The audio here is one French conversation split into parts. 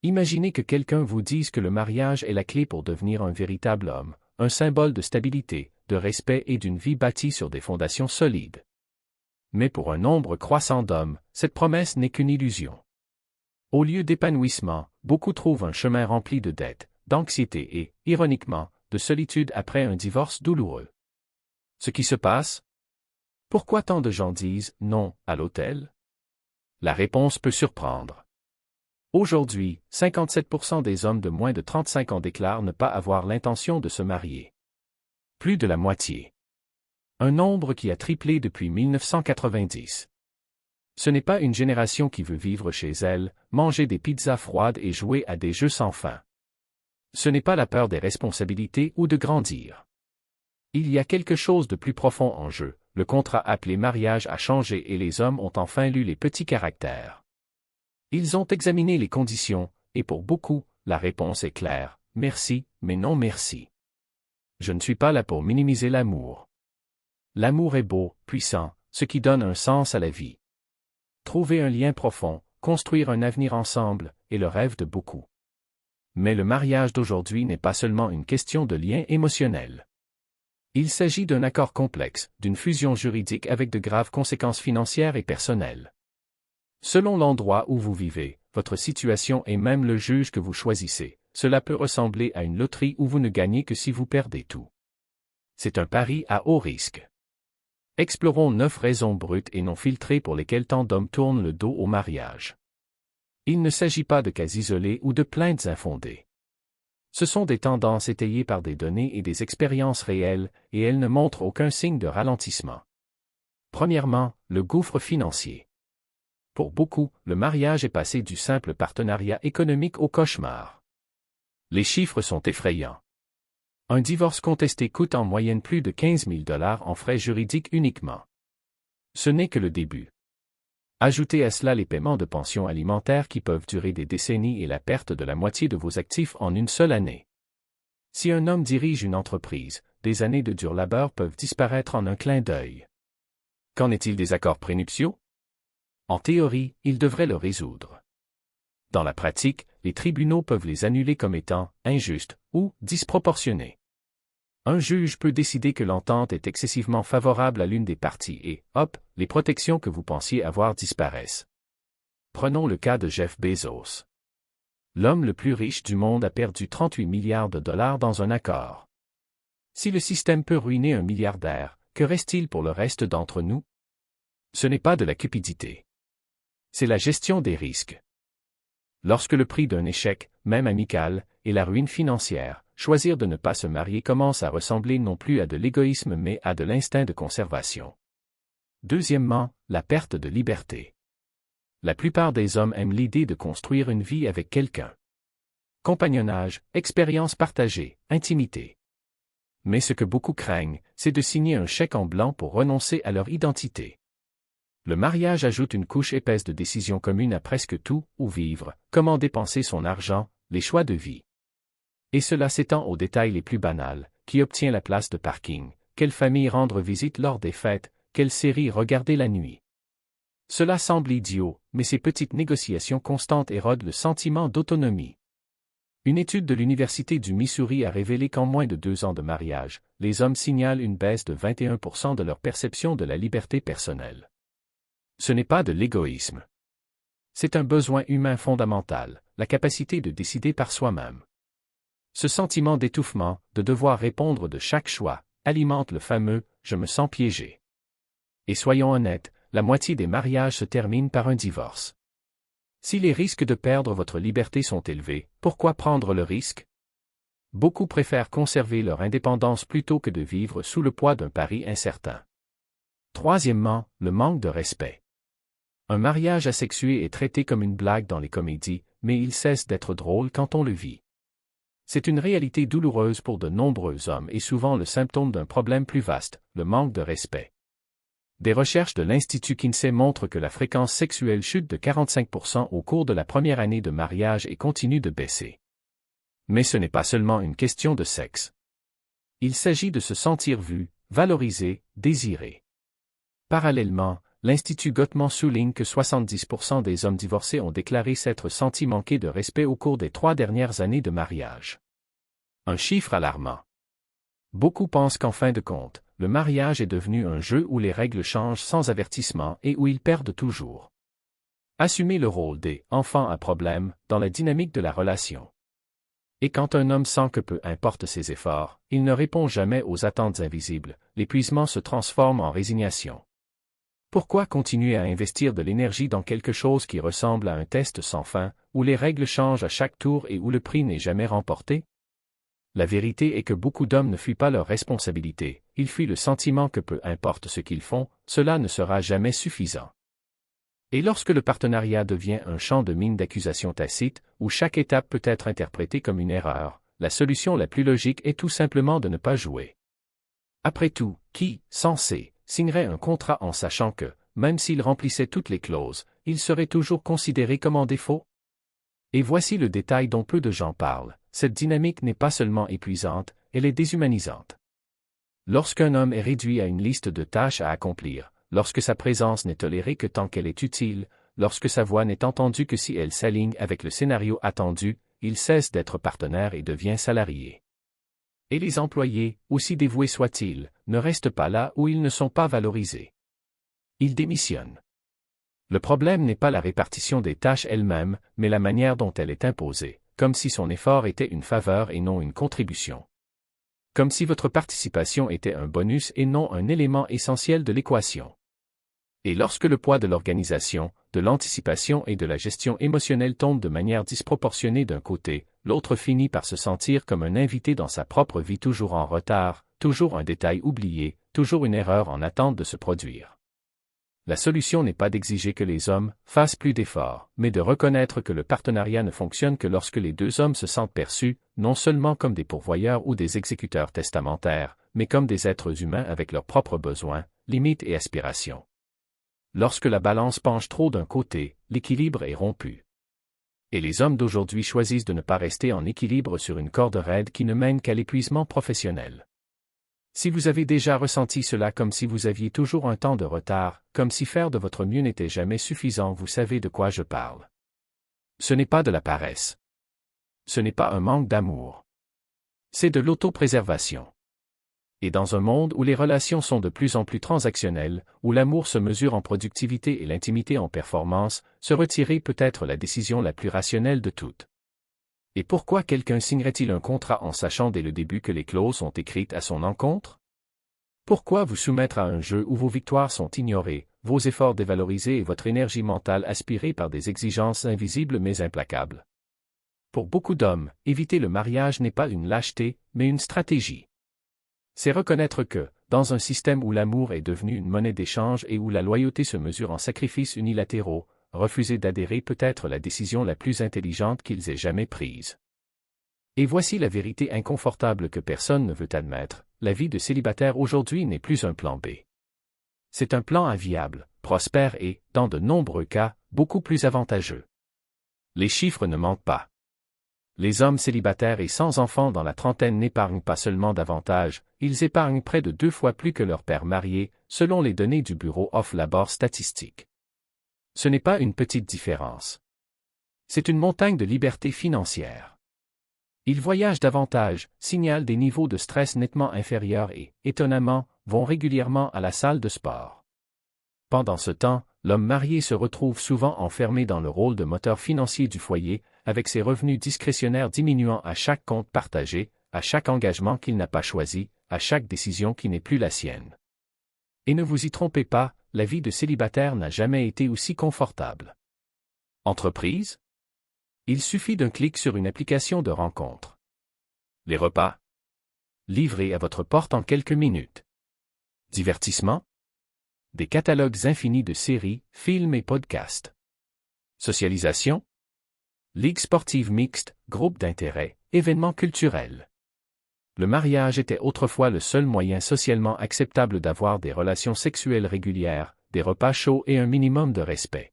Imaginez que quelqu'un vous dise que le mariage est la clé pour devenir un véritable homme, un symbole de stabilité, de respect et d'une vie bâtie sur des fondations solides. Mais pour un nombre croissant d'hommes, cette promesse n'est qu'une illusion. Au lieu d'épanouissement, beaucoup trouvent un chemin rempli de dettes, d'anxiété et, ironiquement, de solitude après un divorce douloureux. Ce qui se passe? Pourquoi tant de gens disent « non » à l'autel? La réponse peut surprendre. Aujourd'hui, 57% des hommes de moins de 35 ans déclarent ne pas avoir l'intention de se marier. Plus de la moitié. Un nombre qui a triplé depuis 1990. Ce n'est pas une génération qui veut vivre chez elle, manger des pizzas froides et jouer à des jeux sans fin. Ce n'est pas la peur des responsabilités ou de grandir. Il y a quelque chose de plus profond en jeu. Le contrat appelé mariage a changé et les hommes ont enfin lu les petits caractères. Ils ont examiné les conditions, et pour beaucoup, la réponse est claire, merci, mais non merci. Je ne suis pas là pour minimiser l'amour. L'amour est beau, puissant, ce qui donne un sens à la vie. Trouver un lien profond, construire un avenir ensemble, est le rêve de beaucoup. Mais le mariage d'aujourd'hui n'est pas seulement une question de lien émotionnel. Il s'agit d'un accord complexe, d'une fusion juridique avec de graves conséquences financières et personnelles. Selon l'endroit où vous vivez, votre situation et même le juge que vous choisissez, cela peut ressembler à une loterie où vous ne gagnez que si vous perdez tout. C'est un pari à haut risque. Explorons 9 raisons brutes et non filtrées pour lesquelles tant d'hommes tournent le dos au mariage. Il ne s'agit pas de cas isolés ou de plaintes infondées. Ce sont des tendances étayées par des données et des expériences réelles, et elles ne montrent aucun signe de ralentissement. Premièrement, le gouffre financier. Pour beaucoup, le mariage est passé du simple partenariat économique au cauchemar. Les chiffres sont effrayants. Un divorce contesté coûte en moyenne plus de 15 000 $ en frais juridiques uniquement. Ce n'est que le début. Ajoutez à cela les paiements de pensions alimentaires qui peuvent durer des décennies et la perte de la moitié de vos actifs en une seule année. Si un homme dirige une entreprise, des années de dur labeur peuvent disparaître en un clin d'œil. Qu'en est-il des accords prénuptiaux? En théorie, il devrait le résoudre. Dans la pratique, les tribunaux peuvent les annuler comme étant injustes ou disproportionnés. Un juge peut décider que l'entente est excessivement favorable à l'une des parties et, hop, les protections que vous pensiez avoir disparaissent. Prenons le cas de Jeff Bezos. L'homme le plus riche du monde a perdu 38 milliards de dollars dans un accord. Si le système peut ruiner un milliardaire, que reste-t-il pour le reste d'entre nous? Ce n'est pas de la cupidité. C'est la gestion des risques. Lorsque le prix d'un échec, même amical, est la ruine financière, choisir de ne pas se marier commence à ressembler non plus à de l'égoïsme mais à de l'instinct de conservation. Deuxièmement, la perte de liberté. La plupart des hommes aiment l'idée de construire une vie avec quelqu'un. Compagnonnage, expérience partagée, intimité. Mais ce que beaucoup craignent, c'est de signer un chèque en blanc pour renoncer à leur identité. Le mariage ajoute une couche épaisse de décisions communes à presque tout, où vivre, comment dépenser son argent, les choix de vie. Et cela s'étend aux détails les plus banals, qui obtient la place de parking, quelle famille rendre visite lors des fêtes, quelle série regarder la nuit. Cela semble idiot, mais ces petites négociations constantes érodent le sentiment d'autonomie. Une étude de l'Université du Missouri a révélé qu'en moins de 2 ans de mariage, les hommes signalent une baisse de 21% de leur perception de la liberté personnelle. Ce n'est pas de l'égoïsme. C'est un besoin humain fondamental, la capacité de décider par soi-même. Ce sentiment d'étouffement, de devoir répondre de chaque choix, alimente le fameux « je me sens piégé ». Et soyons honnêtes, la moitié des mariages se terminent par un divorce. Si les risques de perdre votre liberté sont élevés, pourquoi prendre le risque? Beaucoup préfèrent conserver leur indépendance plutôt que de vivre sous le poids d'un pari incertain. Troisièmement, le manque de respect. Un mariage asexué est traité comme une blague dans les comédies, mais il cesse d'être drôle quand on le vit. C'est une réalité douloureuse pour de nombreux hommes et souvent le symptôme d'un problème plus vaste, le manque de respect. Des recherches de l'Institut Kinsey montrent que la fréquence sexuelle chute de 45% au cours de la première année de mariage et continue de baisser. Mais ce n'est pas seulement une question de sexe. Il s'agit de se sentir vu, valorisé, désiré. Parallèlement, l'Institut Gottman souligne que 70% des hommes divorcés ont déclaré s'être sentis manquer de respect au cours des 3 dernières années de mariage. Un chiffre alarmant. Beaucoup pensent qu'en fin de compte, le mariage est devenu un jeu où les règles changent sans avertissement et où ils perdent toujours. Assumez le rôle des « enfants à problème » dans la dynamique de la relation. Et quand un homme sent que peu importe ses efforts, il ne répond jamais aux attentes invisibles, l'épuisement se transforme en résignation. Pourquoi continuer à investir de l'énergie dans quelque chose qui ressemble à un test sans fin, où les règles changent à chaque tour et où le prix n'est jamais remporté? La vérité est que beaucoup d'hommes ne fuient pas leurs responsabilités, ils fuient le sentiment que peu importe ce qu'ils font, cela ne sera jamais suffisant. Et lorsque le partenariat devient un champ de mine d'accusations tacites, où chaque étape peut être interprétée comme une erreur, la solution la plus logique est tout simplement de ne pas jouer. Après tout, qui, censé, signerait un contrat en sachant que, même s'il remplissait toutes les clauses, il serait toujours considéré comme en défaut? Et voici le détail dont peu de gens parlent, cette dynamique n'est pas seulement épuisante, elle est déshumanisante. Lorsqu'un homme est réduit à une liste de tâches à accomplir, lorsque sa présence n'est tolérée que tant qu'elle est utile, lorsque sa voix n'est entendue que si elle s'aligne avec le scénario attendu, il cesse d'être partenaire et devient salarié. Et les employés, aussi dévoués soient-ils, ne restent pas là où ils ne sont pas valorisés. Ils démissionnent. Le problème n'est pas la répartition des tâches elles-mêmes, mais la manière dont elle est imposée, comme si son effort était une faveur et non une contribution. Comme si votre participation était un bonus et non un élément essentiel de l'équation. Et lorsque le poids de l'organisation, de l'anticipation et de la gestion émotionnelle tombe de manière disproportionnée d'un côté, l'autre finit par se sentir comme un invité dans sa propre vie toujours en retard, toujours un détail oublié, toujours une erreur en attente de se produire. La solution n'est pas d'exiger que les hommes fassent plus d'efforts, mais de reconnaître que le partenariat ne fonctionne que lorsque les deux hommes se sentent perçus, non seulement comme des pourvoyeurs ou des exécuteurs testamentaires, mais comme des êtres humains avec leurs propres besoins, limites et aspirations. Lorsque la balance penche trop d'un côté, l'équilibre est rompu. Et les hommes d'aujourd'hui choisissent de ne pas rester en équilibre sur une corde raide qui ne mène qu'à l'épuisement professionnel. Si vous avez déjà ressenti cela comme si vous aviez toujours un temps de retard, comme si faire de votre mieux n'était jamais suffisant, vous savez de quoi je parle. Ce n'est pas de la paresse. Ce n'est pas un manque d'amour. C'est de l'autopréservation. Et dans un monde où les relations sont de plus en plus transactionnelles, où l'amour se mesure en productivité et l'intimité en performance, se retirer peut être la décision la plus rationnelle de toutes. Et pourquoi quelqu'un signerait-il un contrat en sachant dès le début que les clauses sont écrites à son encontre? Pourquoi vous soumettre à un jeu où vos victoires sont ignorées, vos efforts dévalorisés et votre énergie mentale aspirée par des exigences invisibles mais implacables? Pour beaucoup d'hommes, éviter le mariage n'est pas une lâcheté, mais une stratégie. C'est reconnaître que, dans un système où l'amour est devenu une monnaie d'échange et où la loyauté se mesure en sacrifices unilatéraux, refuser d'adhérer peut être la décision la plus intelligente qu'ils aient jamais prise. Et voici la vérité inconfortable que personne ne veut admettre, la vie de célibataire aujourd'hui n'est plus un plan B. C'est un plan viable, prospère et, dans de nombreux cas, beaucoup plus avantageux. Les chiffres ne mentent pas. Les hommes célibataires et sans enfants dans la trentaine n'épargnent pas seulement davantage, ils épargnent près de 2 fois plus que leurs pères mariés, selon les données du Bureau of Labor Statistics. Ce n'est pas une petite différence. C'est une montagne de liberté financière. Ils voyagent davantage, signalent des niveaux de stress nettement inférieurs et, étonnamment, vont régulièrement à la salle de sport. Pendant ce temps, l'homme marié se retrouve souvent enfermé dans le rôle de moteur financier du foyer, avec ses revenus discrétionnaires diminuant à chaque compte partagé, à chaque engagement qu'il n'a pas choisi, à chaque décision qui n'est plus la sienne. Et ne vous y trompez pas, la vie de célibataire n'a jamais été aussi confortable. Entreprise? Il suffit d'un clic sur une application de rencontre. Les repas? Livrés à votre porte en quelques minutes. Divertissement? Des catalogues infinis de séries, films et podcasts. Socialisation? Ligue sportive mixte, groupe d'intérêt, événements culturels. Le mariage était autrefois le seul moyen socialement acceptable d'avoir des relations sexuelles régulières, des repas chauds et un minimum de respect.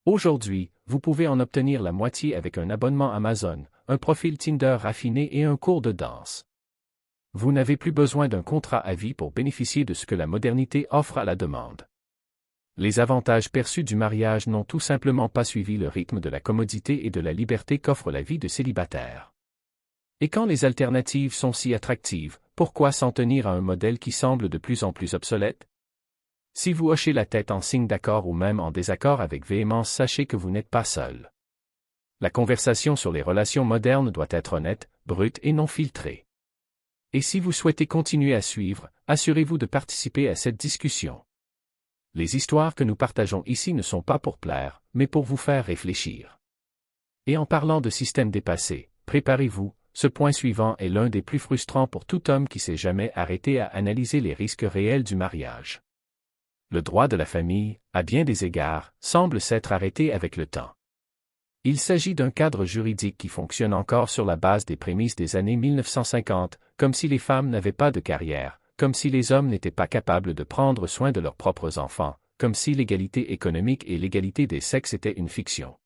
Aujourd'hui, vous pouvez en obtenir la moitié avec un abonnement Amazon, un profil Tinder raffiné et un cours de danse. Vous n'avez plus besoin d'un contrat à vie pour bénéficier de ce que la modernité offre à la demande. Les avantages perçus du mariage n'ont tout simplement pas suivi le rythme de la commodité et de la liberté qu'offre la vie de célibataire. Et quand les alternatives sont si attractives, pourquoi s'en tenir à un modèle qui semble de plus en plus obsolète? Si vous hochez la tête en signe d'accord ou même en désaccord avec véhémence, sachez que vous n'êtes pas seul. La conversation sur les relations modernes doit être honnête, brute et non filtrée. Et si vous souhaitez continuer à suivre, assurez-vous de participer à cette discussion. Les histoires que nous partageons ici ne sont pas pour plaire, mais pour vous faire réfléchir. Et en parlant de systèmes dépassés, préparez-vous, ce point suivant est l'un des plus frustrants pour tout homme qui s'est jamais arrêté à analyser les risques réels du mariage. Le droit de la famille, à bien des égards, semble s'être arrêté avec le temps. Il s'agit d'un cadre juridique qui fonctionne encore sur la base des prémices des années 1950, comme si les femmes n'avaient pas de carrière, comme si les hommes n'étaient pas capables de prendre soin de leurs propres enfants, comme si l'égalité économique et l'égalité des sexes étaient une fiction.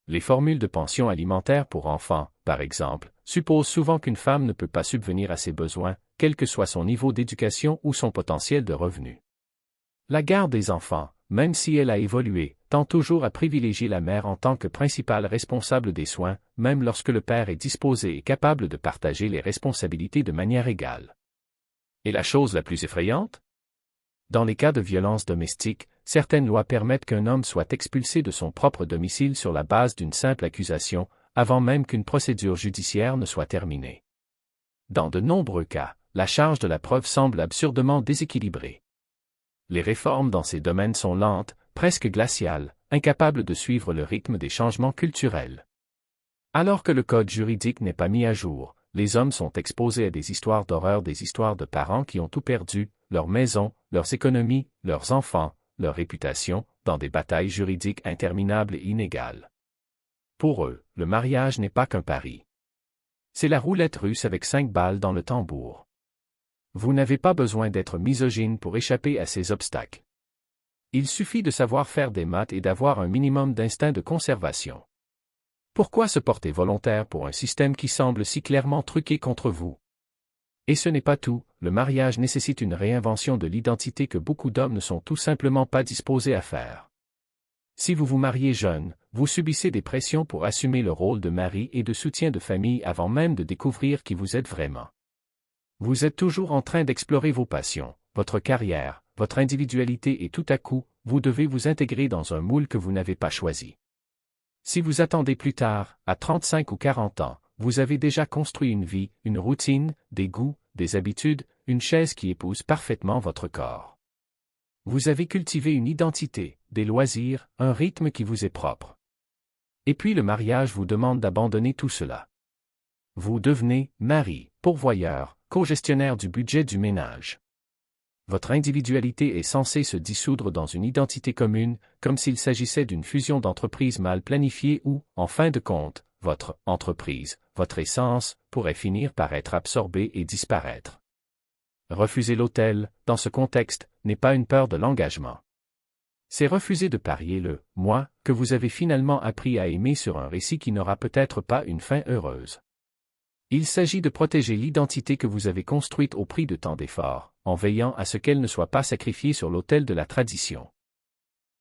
Les formules de pension alimentaire pour enfants, par exemple, supposent souvent qu'une femme ne peut pas subvenir à ses besoins, quel que soit son niveau d'éducation ou son potentiel de revenu. La garde des enfants, même si elle a évolué, tend toujours à privilégier la mère en tant que principale responsable des soins, même lorsque le père est disposé et capable de partager les responsabilités de manière égale. Et la chose la plus effrayante? Dans les cas de violence domestique, certaines lois permettent qu'un homme soit expulsé de son propre domicile sur la base d'une simple accusation, avant même qu'une procédure judiciaire ne soit terminée. Dans de nombreux cas, la charge de la preuve semble absurdement déséquilibrée. Les réformes dans ces domaines sont lentes, presque glaciales, incapables de suivre le rythme des changements culturels. Alors que le code juridique n'est pas mis à jour, les hommes sont exposés à des histoires d'horreur, des histoires de parents qui ont tout perdu, leur maison, leurs économies, leurs enfants, leur réputation, dans des batailles juridiques interminables et inégales. Pour eux, le mariage n'est pas qu'un pari. C'est la roulette russe avec 5 balles dans le tambour. Vous n'avez pas besoin d'être misogyne pour échapper à ces obstacles. Il suffit de savoir faire des maths et d'avoir un minimum d'instinct de conservation. Pourquoi se porter volontaire pour un système qui semble si clairement truqué contre vous? Et ce n'est pas tout, le mariage nécessite une réinvention de l'identité que beaucoup d'hommes ne sont tout simplement pas disposés à faire. Si vous vous mariez jeune, vous subissez des pressions pour assumer le rôle de mari et de soutien de famille avant même de découvrir qui vous êtes vraiment. Vous êtes toujours en train d'explorer vos passions, votre carrière, votre individualité et tout à coup, vous devez vous intégrer dans un moule que vous n'avez pas choisi. Si vous attendez plus tard, à 35 ou 40 ans, vous avez déjà construit une vie, une routine, des goûts, des habitudes, une chaise qui épouse parfaitement votre corps. Vous avez cultivé une identité, des loisirs, un rythme qui vous est propre. Et puis le mariage vous demande d'abandonner tout cela. Vous devenez mari, pourvoyeur, co-gestionnaire du budget du ménage. Votre individualité est censée se dissoudre dans une identité commune, comme s'il s'agissait d'une fusion d'entreprises mal planifiée où, en fin de compte, votre entreprise, votre essence, pourrait finir par être absorbée et disparaître. Refuser l'autel, dans ce contexte, n'est pas une peur de l'engagement. C'est refuser de parier le « moi » que vous avez finalement appris à aimer sur un récit qui n'aura peut-être pas une fin heureuse. Il s'agit de protéger l'identité que vous avez construite au prix de tant d'efforts, en veillant à ce qu'elle ne soit pas sacrifiée sur l'autel de la tradition.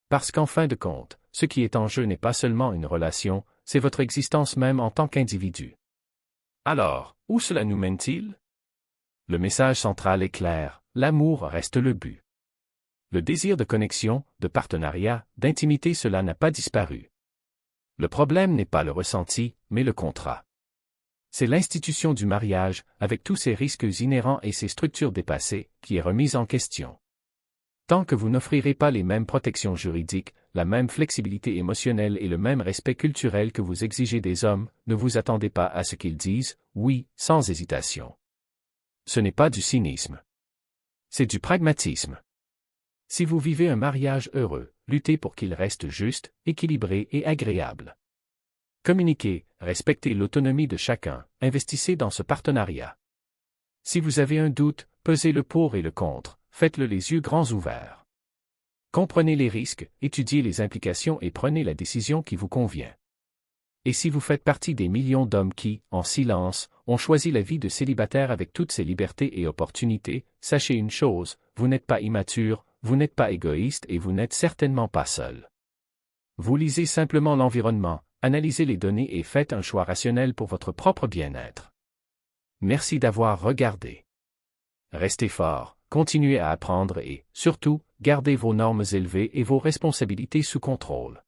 Parce qu'en fin de compte, ce qui est en jeu n'est pas seulement une relation, c'est votre existence même en tant qu'individu. Alors, où cela nous mène-t-il? Le message central est clair, l'amour reste le but. Le désir de connexion, de partenariat, d'intimité, cela n'a pas disparu. Le problème n'est pas le ressenti, mais le contrat. C'est l'institution du mariage, avec tous ses risques inhérents et ses structures dépassées, qui est remise en question. Tant que vous n'offrirez pas les mêmes protections juridiques, la même flexibilité émotionnelle et le même respect culturel que vous exigez des hommes, ne vous attendez pas à ce qu'ils disent « oui » sans hésitation. Ce n'est pas du cynisme. C'est du pragmatisme. Si vous vivez un mariage heureux, luttez pour qu'il reste juste, équilibré et agréable. Communiquez, respectez l'autonomie de chacun, investissez dans ce partenariat. Si vous avez un doute, pesez le pour et le contre, faites-le les yeux grands ouverts. Comprenez les risques, étudiez les implications et prenez la décision qui vous convient. Et si vous faites partie des millions d'hommes qui, en silence, ont choisi la vie de célibataire avec toutes ses libertés et opportunités, sachez une chose, vous n'êtes pas immature, vous n'êtes pas égoïste et vous n'êtes certainement pas seul. Vous lisez simplement l'environnement, analysez les données et faites un choix rationnel pour votre propre bien-être. Merci d'avoir regardé. Restez fort, continuez à apprendre et, surtout, gardez vos normes élevées et vos responsabilités sous contrôle.